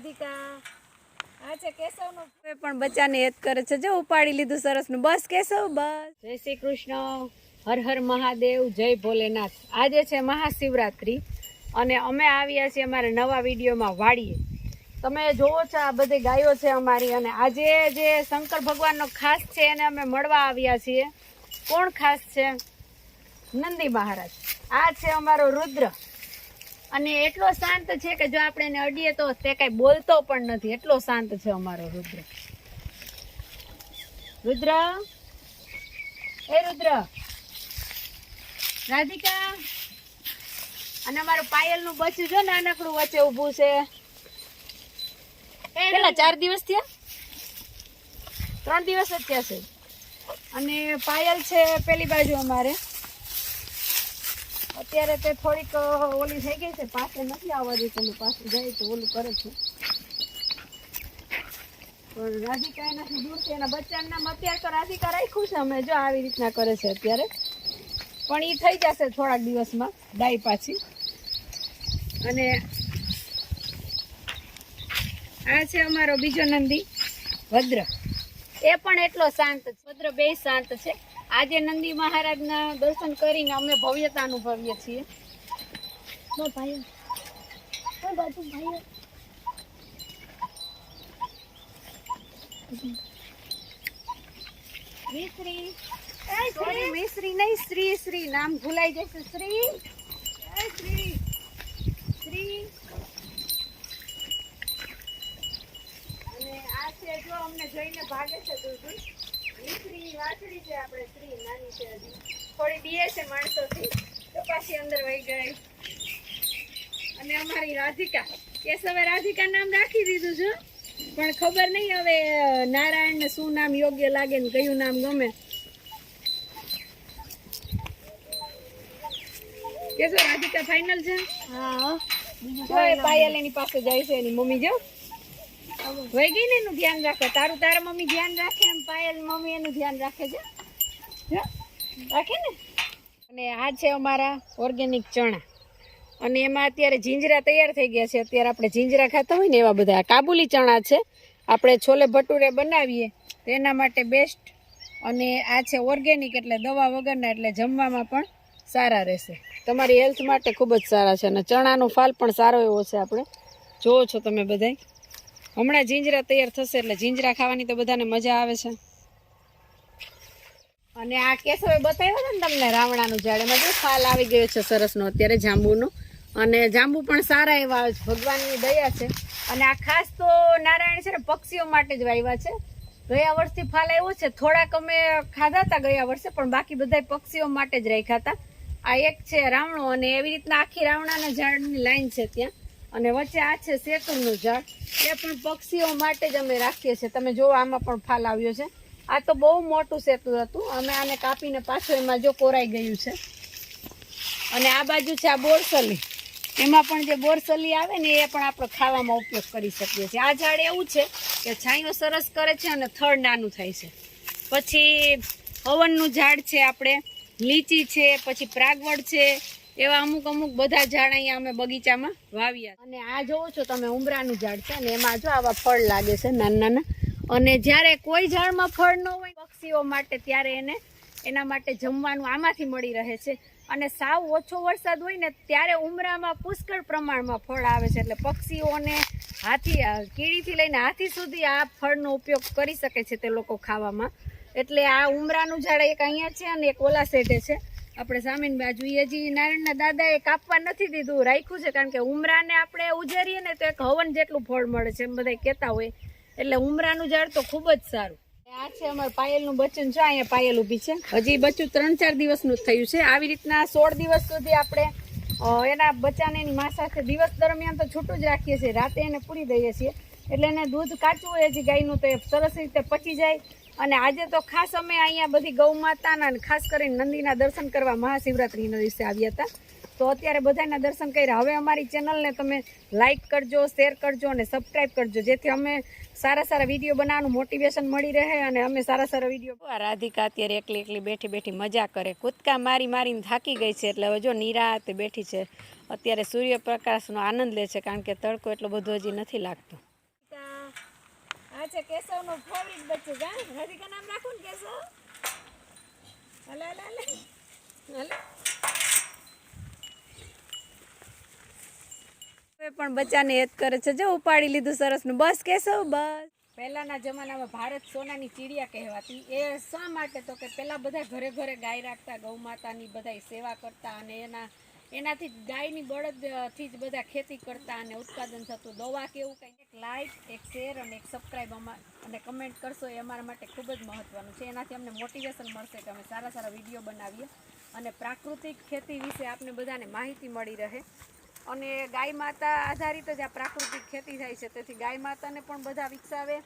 રાધિકા આ છે કેશવનો પણ બચ્ચાને હેત કરે છે. જો ઉપાડી લીધું સરસનું. બસ કેશવ બસ. જય શ્રી કૃષ્ણ, હર હર મહાદેવ, જય ભોલેનાથ. આજે છે મહાશિવરાત્રી અને અમે આવ્યા છીએ અમારા નવા વિડીયોમાં વાડીએ. તમે જોવો છો આ બધી ગાયો છે અમારી અને આજે જે શંકર ભગવાનનો ખાસ છે એને અમે મળવા આવ્યા છીએ. કોણ ખાસ છે? નંદી મહારાજ. આ છે અમારો રુદ્ર અને એટલો શાંત છે કે જો આપણે એને અડીએ તો તે કઈ બોલતો પણ નથી. એટલો શાંત છે અમારો રુદ્ર. રુદ્ર, એ રુદ્ર, રાધિકા અને અમારું પાયલનું બચ્ચું જો નાનકડું વચ્ચે ઊભું છે. પેલા 4 દિવસ થયા, 3 દિવસ જ થયા છે. અને પાયલ છે પેલી બાજુ અમારે. અત્યારે તે થોડીક ઓલી થઈ ગઈ છે, પાસે નથી આવવા દે. તમે પાસે જાય તો ઓલું કરે છે. પણ રાધિકા એનાથી દૂર છે. એના બચ્ચાનું નામ અત્યારે તો રાધિકા રાખ્યું છે અમે. જો આવી રીતના કરે છે અત્યારે, પણ એ થઈ જશે થોડાક દિવસમાં ડાઈ પાછી. અને આ છે અમારો બીજો નંદી ભદ્ર. એ પણ એટલો શાંત છે. ભદ્ર બે શાંત છે. આજે નંદી મહારાજના દર્શન કરીને અમે ભવ્યતા અનુભવીએ છીએ. મિશ્રી નહીં, શ્રી શ્રી નામ ભૂલાઈ જશે. શ્રી શ્રી શ્રી. અને આ છે જો અમને જોઈને ભાગે છે દૂર દૂર. મિશ્રી વાછડી છે આપણે. શ્રી નાની છે, હજી થોડી દીએ છે માણસોથી તો પાછી અંદર વહી ગઈ. અને અમારી રાધિકા, કેશવે રાધિકા નામ રાખી દીધું છે, પણ ખબર નહીં હવે નારાયણ ને શું નામ યોગ્ય લાગે ને કયું નામ ગમે. કેશવ રાધિકા ફાઇનલ છે? હા. પાયલ એની પાસે જાય છે એની મમ્મી. જો વહી ગઈ ને એનું ધ્યાન રાખે. તારા મમ્મી ધ્યાન રાખે એમ પાયલ મમ્મી એનું ધ્યાન રાખે છે. રાખે ને. અને આ છે અમારા ઓર્ગેનિક ચણા અને એમાં અત્યારે જીંજરા તૈયાર થઈ ગયા છે. અત્યારે આપણે જીંજરા ખાતા હોય ને એવા બધા કાબુલી ચણા છે. આપણે છોલે ભટુરે બનાવીએ તો એના માટે બેસ્ટ. અને આ છે ઓર્ગેનિક એટલે દવા વગરના, એટલે જમવામાં પણ સારા રહેશે. તમારી હેલ્થ માટે ખૂબ જ સારા છે. અને ચણાનો ફાલ પણ સારો એવો છે. આપણે જોવો છો તમે બધાય. હમણાં જીંજરા તૈયાર થશે એટલે જીંજરા ખાવાની તો બધાને મજા આવે છે. અને આ કેશવે બતાવ્યો છે ને તમને રાવણાનું ઝાડ, એમાં જો ફાલ આવી ગયો છે સરસનો અત્યારે જાંબુનો. અને જાંબુ પણ સારા એવા આવે છે, ભગવાનની દયા છે. અને આ ખાસ તો નારાયણ છે ને પક્ષીઓ માટે જ વાવ્યા છે. ગયા વર્ષથી ફાલ આવ્યો છે. થોડાક અમે ખાધા હતા ગયા વર્ષે, પણ બાકી બધા પક્ષીઓ માટે જ રાખ્યા હતા. આ એક છે રાવણો અને એવી રીતના આખી રાવણાના ઝાડની લાઈન છે ત્યાં. અને વચ્ચે આ છે શેતુરનું ઝાડ. એ પણ પક્ષીઓ માટે જ અમે રાખીએ છીએ. તમે જો આમાં પણ ફાલ આવ્યો છે. આ તો બહુ મોટું શેતુર હતું. અમે આને કાપીને પાછું એમાં જો કોરાઈ ગયું છે. અને આ બાજુ છે આ બોરસલી. એમાં પણ જે બોરસલી આવે ને એ પણ આપણે ખાવામાં ઉપયોગ કરી શકીએ છીએ. આ ઝાડ એવું છે કે છાંયો સરસ કરે છે અને થડ નાનું થાય છે. પછી હવનનું ઝાડ છે, આપણે લીચી છે, પછી પ્રાગવડ છે, એવા અમુક બધા ઝાડ અહીંયા અમે બગીચામાં વાવ્યા. અને આ જોવો છો તમે ઉમરાનું ઝાડ છે ને એમાં જો આવા ફળ લાગે છે નાના નાના. અને જ્યારે કોઈ ઝાડમાં ફળ ન હોય પક્ષીઓ માટે, ત્યારે એને એના માટે જમવાનું આમાંથી મળી રહે છે. અને સાવ ઓછો વરસાદ હોય ને ત્યારે ઉમરામાં પુષ્કળ પ્રમાણમાં ફળ આવે છે. એટલે પક્ષીઓને કીડીથી લઈને હાથી સુધી આ ફળનો ઉપયોગ કરી શકે છે તે લોકો ખાવામાં. એટલે આ ઉમરાનું ઝાડ એક અહીંયા છે અને એક ઓલા સેટે છે આપણે સામેની બાજુ. એ હજી નારાયણના દાદાએ કાપવા નથી દીધું, રાખ્યું છે. કારણ કે ઉમરાને આપણે ઉજેરીએ ને તો એક હવન જેટલું ફળ મળે છે એમ બધા કહેતા હોય. એટલે ઉમરાનું ઝાડ તો ખૂબ જ સારું. આ છે અમારું પાયલનું બચ્ચું. જો અહીંયા પાયલ ઊભી છે. હજી બચ્ચું 3-4 દિવસનું જ થયું છે. આવી રીતના 16 દિવસ સુધી આપણે એના બચ્ચાને એની મા સાથે દિવસ દરમિયાન તો છૂટું જ રાખીએ છીએ, રાતે એને પૂરી દઈએ છીએ. એટલે એને દૂધ કાચું હોય હજી ગાયનું તો એ સરસ રીતે પચી જાય. અને આજે તો ખાસ અમે અહીંયા બધી ગૌ માતાના ખાસ કરીને નંદીના દર્શન કરવા મહાશિવરાત્રીના દિવસે આવ્યા હતા. તો અત્યારે બધાના દર્શન કર્યા. હવે અમારી ચેનલને તમે લાઇક કરજો, શેર કરજો અને સબસ્ક્રાઈબ કરજો, જેથી અમે સારા વિડીયો બનાવવાનું મોટિવેશન મળી રહે અને અમે સારા વિડીયો. રાધિકા અત્યારે એકલી બેઠી મજા કરે. કૂદકા મારીને થાકી ગઈ છે. એટલે હવે જો નિરાતે બેઠી છે. અત્યારે સૂર્યપ્રકાશનો આનંદ લે છે, કારણ કે તડકો એટલો બધો હજી નથી લાગતો. છે કેશવનું ફેવરિટ બચ્ચું કા રાધિકા નામ રાખું ને કેશવ હાલે હાલે હાલે હાલે પણ બચ્ચાને હેત કરે છે જો ઉપાડી લીધું સરસનું બસ કેશવ બસ પહેલાના જમાનામાં ભારત સોનાની ચીડિયા કહેવાતી એ શા માટે તો કે પહેલા બધા ઘરે ઘરે ગાય રાખતા ગૌ માતાની બધા સેવા કરતા અને એનાથી ગાયની બળદથી જ બધા ખેતી કરતા અને ઉત્પાદન થતું દવા કે એવું કંઈ એક લાઈક એક શેર અને એક સબસ્ક્રાઈબ અને કમેન્ટ કરશો એ અમારા માટે ખૂબ જ મહત્ત્વનું છે એનાથી અમને મોટિવેશન મળશે કે અમે સારા સારા વિડીયો બનાવીએ અને પ્રાકૃતિક ખેતી વિશે આપને બધાને માહિતી મળી રહે અને ગાય માતા આધારિત જ આ પ્રાકૃતિક ખેતી થાય છે તેથી ગાય માતાને પણ બધા વિકસાવે